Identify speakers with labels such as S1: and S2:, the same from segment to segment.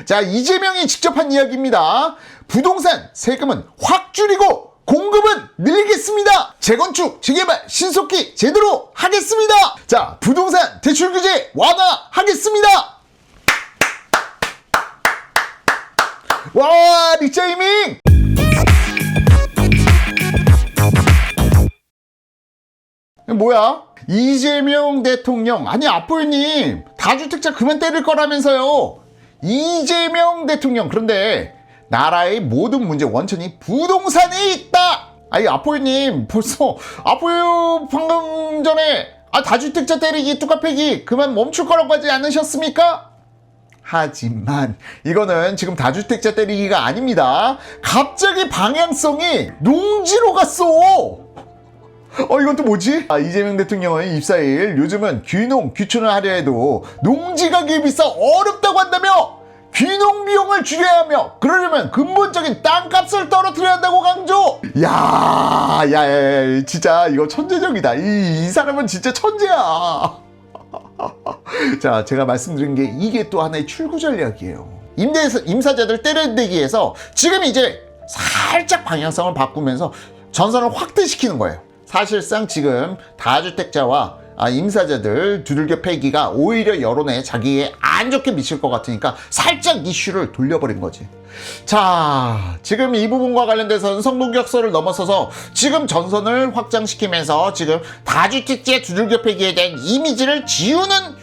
S1: 자, 이재명이 직접 한 이야기입니다. 부동산 세금은 확 줄이고 공급은 늘리겠습니다. 재건축, 재개발 신속히 제대로 하겠습니다. 자, 부동산 대출 규제 완화하겠습니다. 와, 리차이밍! 뭐야? 이재명 대통령, 아니 아뽀님 다주택자 그만 때릴 거라면서요. 이재명 대통령, 그런데 나라의 모든 문제 원천이 부동산에 있다. 아니 아포유님 벌써 아포유 방금 전에 다주택자 때리기 뚜까패기 그만 멈출 거라고 하지 않으셨습니까? 하지만 이거는 지금 다주택자 때리기가 아닙니다. 갑자기 방향성이 농지로 갔어. 이건 또 뭐지? 이재명 대통령의 입사일 요즘은 귀농, 귀촌을 하려 해도 농지 가격이 비싸 어렵다고 한다며 귀농 비용을 줄여야 하며 그러려면 근본적인 땅값을 떨어뜨려야 한다고 강조. 야, 진짜 이거 천재적이다. 이 사람은 진짜 천재야. 자, 제가 말씀드린 게 이게 또 하나의 출구 전략이에요. 임사자들 때려대기 위해서 지금 이제 살짝 방향성을 바꾸면서 전선을 확대시키는 거예요. 사실상 지금 다주택자와 임사자들 두들겨 패기가 오히려 여론에 자기에 안 좋게 미칠 것 같으니까 살짝 이슈를 돌려버린 거지. 자, 지금 이 부분과 관련돼서는 성공격서를 넘어서서 지금 전선을 확장시키면서 지금 다주택자 두들겨 패기에 대한 이미지를 지우는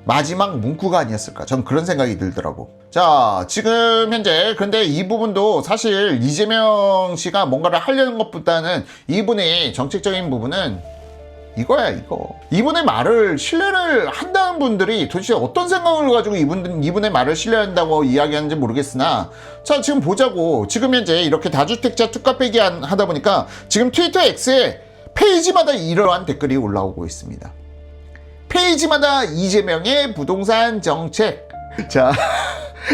S1: 마지막 문구가 아니었을까, 전 그런 생각이 들더라고. 자, 지금 현재 근데 이 부분도 사실 이재명 씨가 뭔가를 하려는 것보다는 이분의 정책적인 부분은 이거야, 이거. 이분의 말을 신뢰를 한다는 분들이 도대체 어떤 생각을 가지고 이분의 말을 신뢰한다고 이야기하는지 모르겠으나, 자, 지금 보자고. 지금 현재 이렇게 다주택자 뚜까빼기 하다 보니까 지금 트위터 X에 페이지마다 이러한 댓글이 올라오고 있습니다. 페이지마다 이재명의 부동산 정책. 자,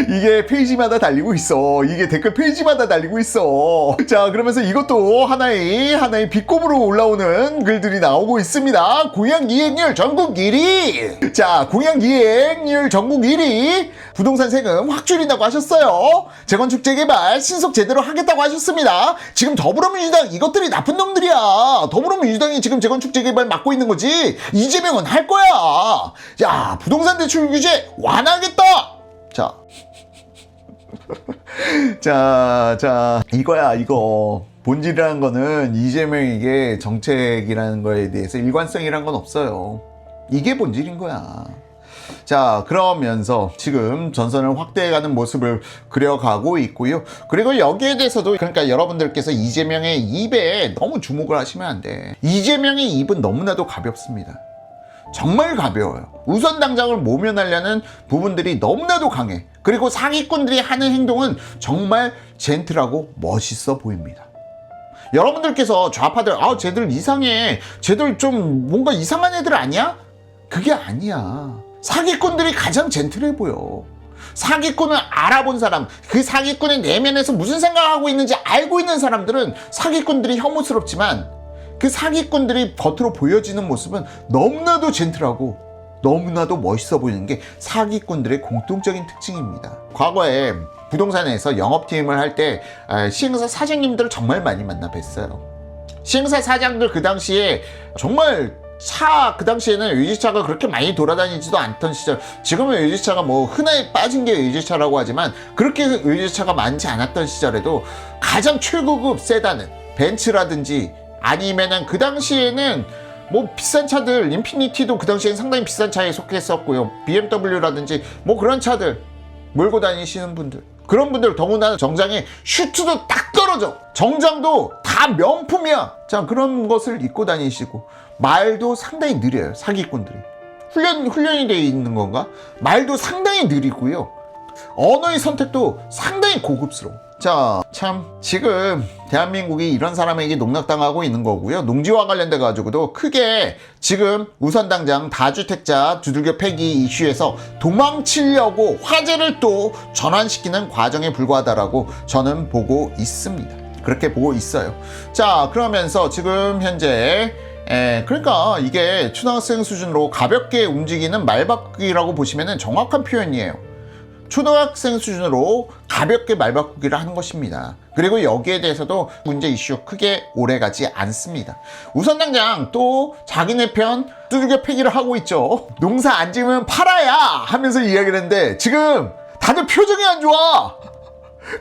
S1: 이게 페이지마다 달리고 있어. 이게 댓글 페이지마다 달리고 있어. 자, 그러면서 이것도 하나의 비꼼으로 올라오는 글들이 나오고 있습니다. 공약 이행률 전국 1위. 자, 공약 이행률 전국 1위. 부동산 세금 확 줄인다고 하셨어요. 재건축 재개발 신속 제대로 하겠다고 하셨습니다. 지금 더불어민주당 이것들이 나쁜 놈들이야. 더불어민주당이 지금 재건축 재개발 막고 있는 거지. 이재명은 할 거야. 자, 부동산 대출 규제 완화하겠다. 자, 이거야, 이거. 본질이라는 거는 이재명에게 정책이라는 거에 대해서 일관성이란 건 없어요. 이게 본질인 거야. 자, 그러면서 지금 전선을 확대해가는 모습을 그려가고 있고요. 그리고 여기에 대해서도, 그러니까 여러분들께서 이재명의 입에 너무 주목을 하시면 안 돼. 이재명의 입은 너무나도 가볍습니다. 정말 가벼워요. 우선 당장을 모면하려는 부분들이 너무나도 강해. 그리고 사기꾼들이 하는 행동은 정말 젠틀하고 멋있어 보입니다. 여러분들께서 좌파들, 쟤들 이상해, 쟤들 좀 뭔가 이상한 애들 아니야? 그게 아니야. 사기꾼들이 가장 젠틀해 보여. 사기꾼을 알아본 사람, 그 사기꾼의 내면에서 무슨 생각하고 있는지 알고 있는 사람들은 사기꾼들이 혐오스럽지만 그 사기꾼들이 겉으로 보여지는 모습은 너무나도 젠틀하고 너무나도 멋있어 보이는 게 사기꾼들의 공통적인 특징입니다. 과거에 부동산에서 영업팀을 할 때 시행사 사장님들을 정말 많이 만나 뵀어요. 시행사 사장들 그 당시에 정말 그 당시에는 유지차가 그렇게 많이 돌아다니지도 않던 시절, 지금은 유지차가 뭐 흔하게 빠진 게 유지차라고 하지만 그렇게 유지차가 많지 않았던 시절에도 가장 최고급 세단은 벤츠라든지 아니면은 그 당시에는 뭐 비싼 차들, 인피니티도 그 당시엔 상당히 비싼 차에 속했었고요. BMW라든지 뭐 그런 차들 몰고 다니시는 분들, 그런 분들, 더구나 정장에 슈트도 딱 떨어져, 정장도 다 명품이야. 자, 그런 것을 입고 다니시고 말도 상당히 느려요. 사기꾼들이 훈련이 되어 있는 건가? 말도 상당히 느리고요. 언어의 선택도 상당히 고급스러워. 자, 참 지금 대한민국이 이런 사람에게 농락당하고 있는 거고요. 농지와 관련돼 가지고도 크게 지금 우선 당장 다주택자 두들겨 패기 이슈에서 도망치려고 화제를 또 전환시키는 과정에 불과하다라고 저는 보고 있습니다. 그렇게 보고 있어요. 자, 그러면서 지금 현재 그러니까 이게 초등학생 수준으로 가볍게 움직이는 말바꾸기라고 보시면 정확한 표현이에요. 초등학생 수준으로 가볍게 말바꾸기를 하는 것입니다. 그리고 여기에 대해서도 문제 이슈 크게 오래가지 않습니다. 우선 당장 또 자기네 편 두들겨 패기를 하고 있죠. 농사 안 지으면 팔아야 하면서 이야기를 했는데 지금 다들 표정이 안 좋아.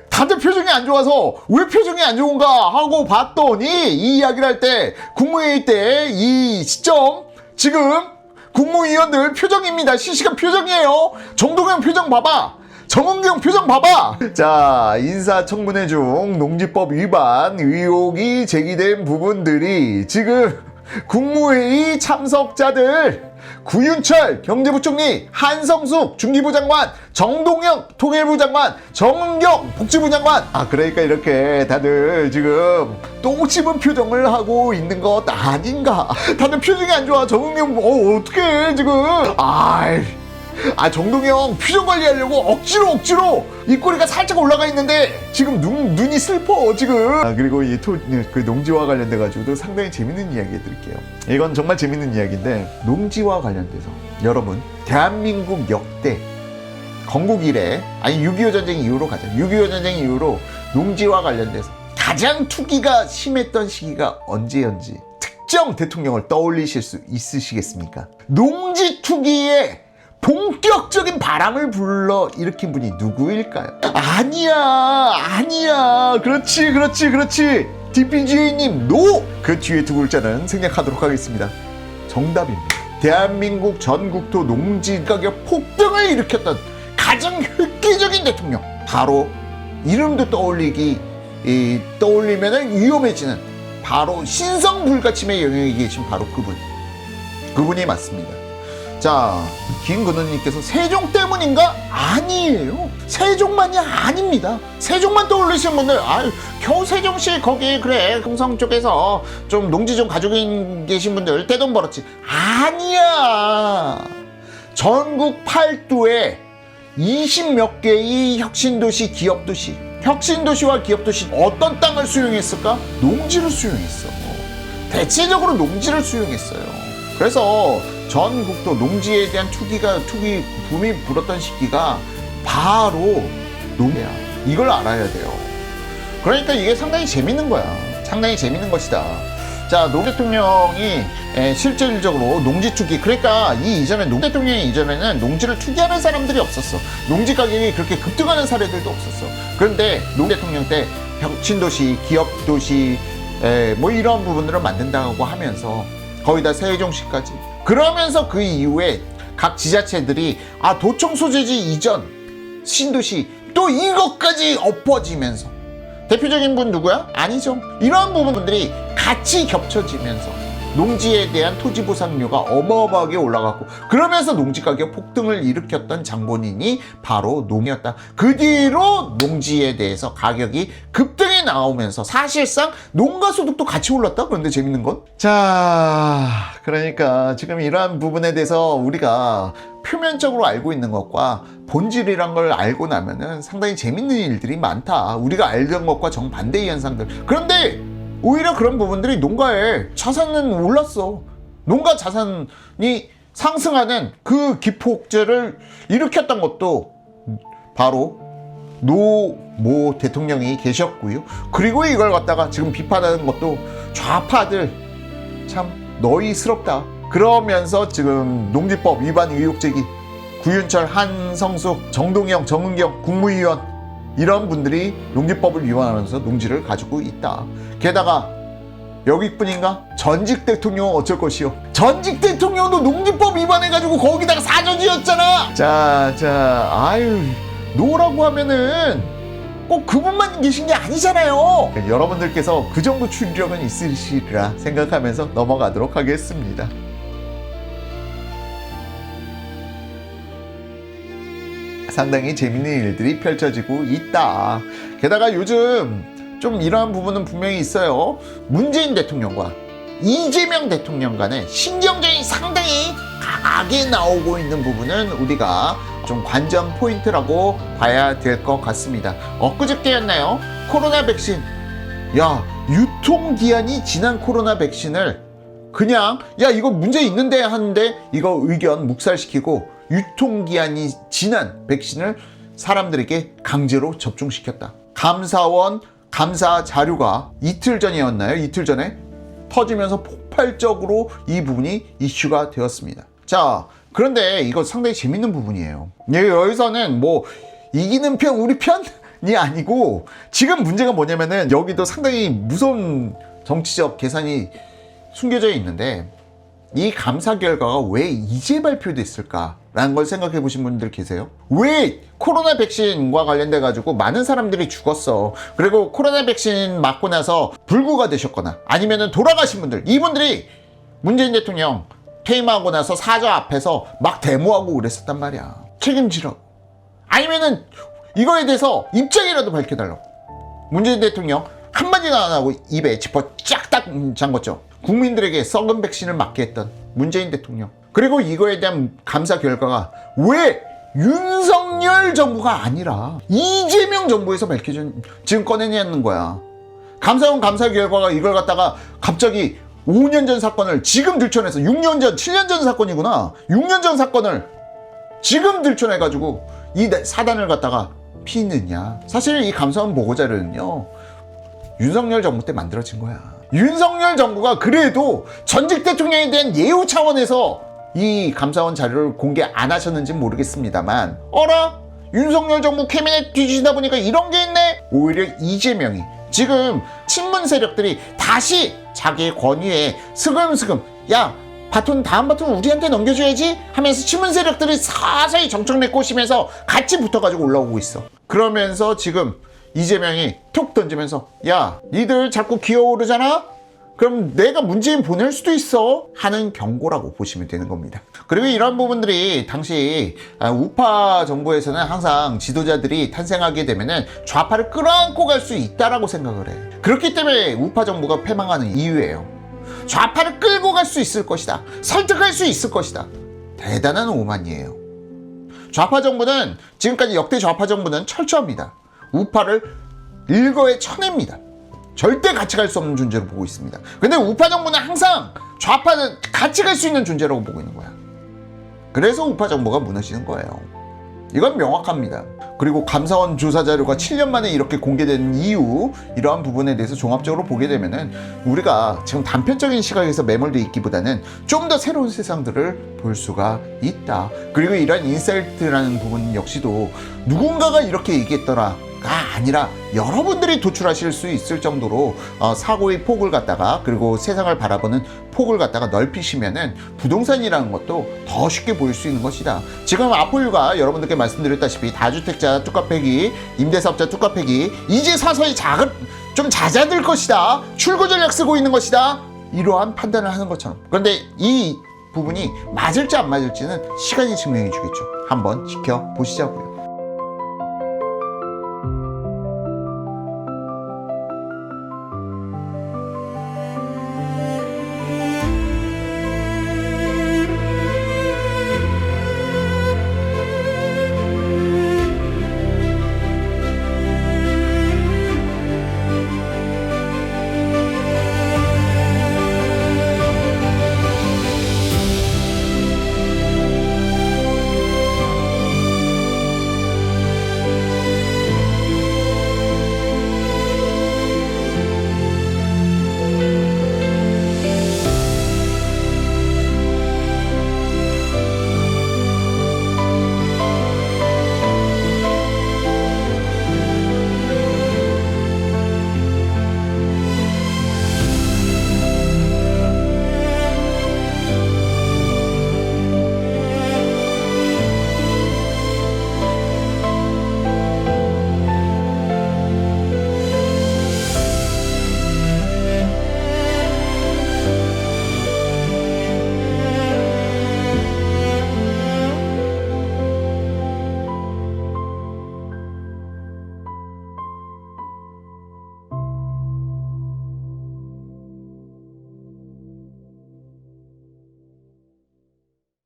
S1: 다들 표정이 안 좋아서 왜 표정이 안 좋은가 하고 봤더니 이 이야기를 할 때 국무회의 때 이 시점 지금 국무위원들 표정입니다. 실시간 표정이에요. 정동영 표정 봐봐. 정은경 표정 봐봐. 자, 인사청문회 중 농지법 위반 의혹이 제기된 부분들이 지금 국무회의 참석자들 구윤철 경제부총리, 한성숙 중기부 장관, 정동영 통일부 장관, 정은경 복지부 장관. 그러니까 이렇게 다들 지금 똥 씹은 표정을 하고 있는 것 아닌가. 다들 표정이 안 좋아. 정은경 어떡해 지금. 정동영 표정 관리하려고 억지로 입꼬리가 살짝 올라가 있는데 지금 눈이 슬퍼 지금. 그리고 그 농지와 관련돼 가지고도 상당히 재밌는 이야기 해드릴게요. 이건 정말 재밌는 이야기인데, 농지와 관련돼서 여러분 대한민국 역대 건국 이래 6.25 전쟁 이후로 가자. 6.25 전쟁 이후로 농지와 관련돼서 가장 투기가 심했던 시기가 언제였는지 특정 대통령을 떠올리실 수 있으시겠습니까? 농지 투기에 본격적인 바람을 불러일으킨 분이 누구일까요? 아니야. 그렇지. DPGA님, 노! 그 뒤에 두 글자는 생략하도록 하겠습니다. 정답입니다. 대한민국 전국토 농지 가격 폭등을 일으켰던 가장 획기적인 대통령. 바로 이름도 떠올리면 위험해지는 바로 신성불가침의 영역에 계신 바로 그분이 맞습니다. 자, 김근우님께서 세종 때문인가? 아니에요. 세종만이 아닙니다. 세종만 떠올리시는 분들, 겨우 세종시 거기 그래 금성 쪽에서 좀 농지 좀 가지고 계신 분들 떼돈 벌었지. 아니야. 전국 8도에 20몇 개의 혁신도시, 기업도시, 혁신도시와 기업도시 어떤 땅을 수용했을까? 농지를 수용했어. 대체적으로 농지를 수용했어요. 그래서 전국도 농지에 대한 투기 붐이 불었던 시기가 바로 농지야. 이걸 알아야 돼요. 그러니까 이게 상당히 재밌는 거야. 상당히 재밌는 것이다. 자, 노 대통령이 실질적으로 농지 투기, 그러니까 노 대통령이 이전에는 농지를 투기하는 사람들이 없었어. 농지 가격이 그렇게 급등하는 사례들도 없었어. 그런데 노 대통령 때 혁신도시, 기업도시 뭐 이런 부분들을 만든다고 하면서 거의 다 세종시까지. 그러면서 그 이후에 각 지자체들이 도청 소재지 이전 신도시 또 이것까지 엎어지면서 대표적인 분 누구야? 아니죠. 이러한 부분들이 같이 겹쳐지면서 농지에 대한 토지 보상료가 어마어마하게 올라갔고, 그러면서 농지 가격 폭등을 일으켰던 장본인이 바로 농이었다. 그 뒤로 농지에 대해서 가격이 급등이 나오면서 사실상 농가 소득도 같이 올랐다. 그런데 재밌는 건, 자, 그러니까 지금 이러한 부분에 대해서 우리가 표면적으로 알고 있는 것과 본질이란 걸 알고 나면은 상당히 재밌는 일들이 많다. 우리가 알던 것과 정반대의 현상들. 그런데 오히려 그런 부분들이 농가의 자산은 올랐어. 농가 자산이 상승하는 그 기폭제를 일으켰던 것도 바로 노모 대통령이 계셨고요. 그리고 이걸 갖다가 지금 비판하는 것도 좌파들 참 너희스럽다. 그러면서 지금 농지법 위반 의혹 제기, 구윤철, 한성숙, 정동영, 정은경 국무위원, 이런 분들이 농지법을 위반하면서 농지를 가지고 있다. 게다가 여기뿐인가? 전직 대통령은 어쩔 것이요? 전직 대통령도 농지법 위반해가지고 거기다가 사저 지었잖아. 노라고 하면은 꼭 그분만 계신 게 아니잖아요. 여러분들께서 그 정도 추리력은 있으시리라 생각하면서 넘어가도록 하겠습니다. 상당히 재밌는 일들이 펼쳐지고 있다. 게다가 요즘 좀 이러한 부분은 분명히 있어요. 문재인 대통령과 이재명 대통령 간의 신경전이 상당히 강하게 나오고 있는 부분은 우리가 좀 관전 포인트라고 봐야 될 것 같습니다. 엊그저께였나요? 코로나 백신, 유통기한이 지난 코로나 백신을 그냥 이거 문제 있는데 하는데 이거 의견 묵살시키고 유통기한이 지난 백신을 사람들에게 강제로 접종시켰다. 감사원 감사 자료가 이틀 전이었나요? 이틀 전에 터지면서 폭발적으로 이 부분이 이슈가 되었습니다. 자, 그런데 이거 상당히 재밌는 부분이에요. 여기서는 뭐 이기는 편 우리 편이 아니고 지금 문제가 뭐냐면은 여기도 상당히 무서운 정치적 계산이 숨겨져 있는데 이 감사 결과가 왜 이제 발표됐을까라는 걸 생각해 보신 분들 계세요? 왜 코로나 백신과 관련돼 가지고 많은 사람들이 죽었어. 그리고 코로나 백신 맞고 나서 불구가 되셨거나 아니면은 돌아가신 분들, 이분들이 문재인 대통령 퇴임하고 나서 사저 앞에서 막 데모하고 그랬었단 말이야. 책임지라고. 아니면은 이거에 대해서 입장이라도 밝혀달라고. 문재인 대통령 한마디도 안 하고 입에 지퍼 쫙딱 잠궜죠. 국민들에게 썩은 백신을 맞게 했던 문재인 대통령. 그리고 이거에 대한 감사 결과가 왜 윤석열 정부가 아니라 이재명 정부에서 밝혀진 지금 꺼내냐는 거야. 감사원 감사 결과가 이걸 갖다가 갑자기 5년 전 사건을 지금 들춰내서 6년 전, 7년 전 사건이구나. 6년 전 사건을 지금 들춰내가지고 이 사단을 갖다가 피느냐. 사실 이 감사원 보고자료는요, 윤석열 정부 때 만들어진 거야. 윤석열 정부가 그래도 전직 대통령에 대한 예우 차원에서 이 감사원 자료를 공개 안 하셨는지는 모르겠습니다만, 어라? 윤석열 정부 캐비넷 뒤지다 보니까 이런 게 있네? 오히려 이재명이 지금 친문 세력들이 다시 자기의 권위에 스금스금 야, 다음 바톤 우리한테 넘겨줘야지 하면서 친문 세력들이 서서히 정청래 꼬시면서 같이 붙어가지고 올라오고 있어. 그러면서 지금 이재명이 툭 던지면서 야, 니들 자꾸 기어오르잖아? 그럼 내가 문재인 보낼 수도 있어 하는 경고라고 보시면 되는 겁니다. 그리고 이런 부분들이 당시 우파 정부에서는 항상 지도자들이 탄생하게 되면은 좌파를 끌어안고 갈 수 있다라고 생각을 해. 그렇기 때문에 우파 정부가 패망하는 이유예요. 좌파를 끌고 갈 수 있을 것이다. 설득할 수 있을 것이다. 대단한 오만이에요. 좌파 정부는 지금까지 역대 좌파 정부는 철저합니다. 우파를 일거에 쳐냅니다. 절대 같이 갈 수 없는 존재로 보고 있습니다. 근데 우파 정부는 항상 좌파는 같이 갈 수 있는 존재라고 보고 있는 거야. 그래서 우파 정부가 무너지는 거예요. 이건 명확합니다. 그리고 감사원 조사 자료가 7년 만에 이렇게 공개된 이유, 이러한 부분에 대해서 종합적으로 보게 되면은 우리가 지금 단편적인 시각에서 매몰돼 있기보다는 좀 더 새로운 세상들을 볼 수가 있다. 그리고 이러한 인사이트라는 부분 역시도 누군가가 이렇게 얘기했더라 가 아니라 여러분들이 도출하실 수 있을 정도로 사고의 폭을 갖다가, 그리고 세상을 바라보는 폭을 갖다가 넓히시면은 부동산이라는 것도 더 쉽게 보일 수 있는 것이다. 지금 아포유가 여러분들께 말씀드렸다시피 다주택자 뚝카패기, 임대사업자 뚝카패기 이제 서서히 좀 잦아들 것이다. 출구 전략 쓰고 있는 것이다. 이러한 판단을 하는 것처럼. 그런데 이 부분이 맞을지 안 맞을지는 시간이 증명해 주겠죠. 한번 지켜보시자고요.